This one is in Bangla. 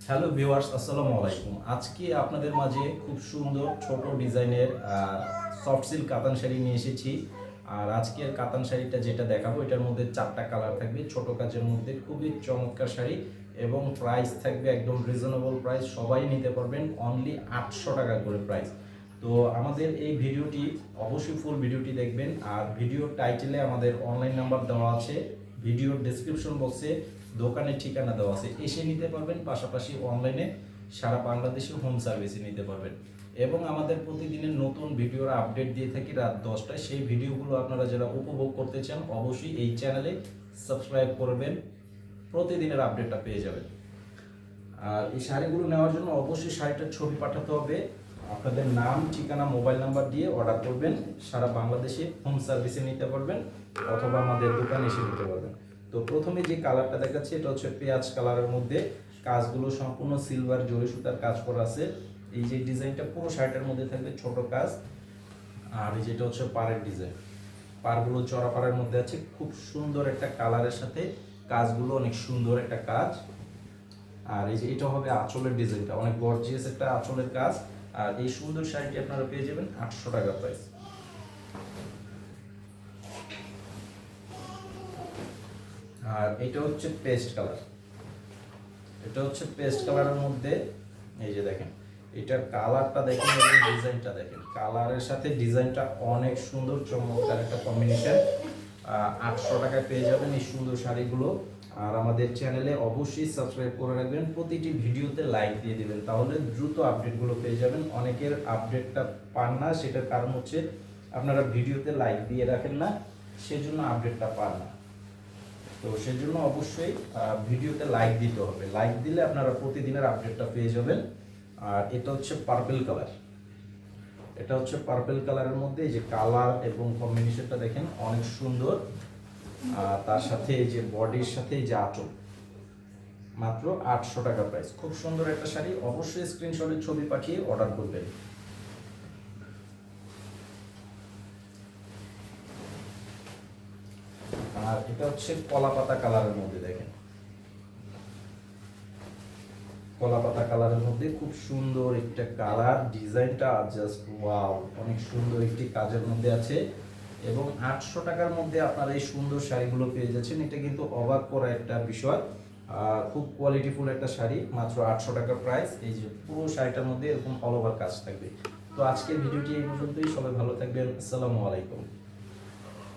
হ্যালো ভিউয়ার্স, আসসালামু আলাইকুম। আজকে আপনাদের মাঝে খুব সুন্দর ছোট ডিজাইনের সফট সিল্ক কাতান শাড়ি নিয়ে এসেছি। আর আজকের কাতান শাড়িটা যেটা দেখাবো এটার মধ্যে 4টা কালার থাকবে, ছোট কাজের মধ্যে খুবই চমৎকার শাড়ি এবং প্রাইস থাকবে একদম রিজনেবল প্রাইস, সবাই নিতে পারবেন, অনলি 800 টাকা করে প্রাইস। তো আমাদের এই ভিডিওটি অবশ্যই ফুল ভিডিওটি দেখবেন। আর ভিডিওর টাইটেলে আমাদের অনলাইন নাম্বার দেওয়া আছে, ভিডিওর ডেসক্রিপশন বক্সে দোকানের ঠিকানা দেওয়া আছে, এসে নিতে পারবেন। পাশাপাশি অনলাইনে সারা বাংলাদেশে হোম সার্ভিসে নিতে পারবেন। এবং আমাদের প্রতিদিনের নতুন ভিডিওর আপডেট দিয়ে থাকি রাত 10টায়। সেই ভিডিওগুলো আপনারা যারা উপভোগ করতে চান অবশ্যই এই চ্যানেলে সাবস্ক্রাইব করবেন, প্রতিদিনের আপডেটটা পেয়ে যাবেন। আর এই শাড়িগুলো নেওয়ার জন্য অবশ্যই শাড়িটার ছবি পাঠাতে হবে, আপনাদের নাম, ঠিকানা, মোবাইল নাম্বার দিয়ে অর্ডার করবেন। সারা বাংলাদেশে হোম সার্ভিসে নিতে পারবেন অথবা আমাদের দোকানে এসে নিতে পারবেন। তো প্রথমে যে কালারটা দেখাচ্ছি এটা হচ্ছে পেঁয়াজ কালারের মধ্যে, কাজগুলো সম্পূর্ণ সিলভার জরি সুতার কাজ করা আছে। এই যে ডিজাইনটা পুরো শাড়িটার মধ্যে থাকবে ছোট কাজ। আর এই যেটা হচ্ছে পাড়ের ডিজাইন, পাড়গুলো চড়া পাড়ের মধ্যে আছে, খুব সুন্দর একটা কালারের সাথে কাজগুলো অনেক সুন্দর একটা কাজ। আর এই যে এটা হবে আঁচলের ডিজাইনটা, অনেক গর্জিয়াস একটা আঁচলের কাজ। আর এই সুন্দর শাড়িটি আপনারা পেয়ে যাবেন 800 টাকা প্রাইস। আর এটা হচ্ছে পেস্ট কালার, এটা হচ্ছে পেস্ট কালারের মধ্যে, এই যে দেখেন এটার কালারটা দেখেন এবং ডিজাইনটা দেখেন, কালারের সাথে ডিজাইনটা অনেক সুন্দর, চমৎকার একটা কম্বিনেশন। 800 টাকায় পেয়ে যাবেন এই সুন্দর শাড়িগুলো। আর আমাদের চ্যানেলে অবশ্যই সাবস্ক্রাইব করে রাখবেন, প্রতিটি ভিডিওতে লাইক দিয়ে দিবেন, তাহলে দ্রুত আপডেটগুলো পেয়ে যাবেন। অনেকের আপডেটটা পান না, সেটার কারণ হচ্ছে আপনারা ভিডিওতে লাইক দিয়ে রাখেন না, সেজন্য আপডেটটা পান না। তো সেজন্য অবশ্যই ভিডিওতে লাইক দিতে হবে, লাইক দিলে আপনারা প্রতিদিনের আপডেটটা পেয়ে যাবেন। আর এটা হচ্ছে পার্পল কালার, এটা হচ্ছে পার্পল কালারের মধ্যে এই যে কালার এবং কম্বিনেশনটা দেখেন অনেক সুন্দর। তার সাথে এই যে বডির সাথে এই যে আঁচল, মাত্র 800 টাকা প্রাইস। খুব সুন্দর একটা শাড়ি, অবশ্যই স্ক্রিনশটের ছবি পাঠিয়ে অর্ডার করবেন। আর এটা হচ্ছে কলা পাতা কালারের মধ্যে দেখেন, কলা পাতা কালারের মধ্যে খুব সুন্দর একটা কালার, ডিজাইনটা জাস্ট ওয়াও, অনেক সুন্দর একটি কাজের মধ্যে আছে। এবং 800 টাকার মধ্যে আপনারা এই সুন্দর শাড়িগুলো পেয়ে যাচ্ছেন, এটা কিন্তু অবাক করা একটা বিষয়। খুব কোয়ালিটিফুল একটা শাড়ি, মাত্র 800 টাকা প্রাইস। এই যে পুরো শাড়িটার মধ্যে এরকম অল ওভার কাজ থাকবে। তো আজকের ভিডিওটি এই পর্যন্তই, সবাই ভালো থাকবেন, আসসালামু আলাইকুম।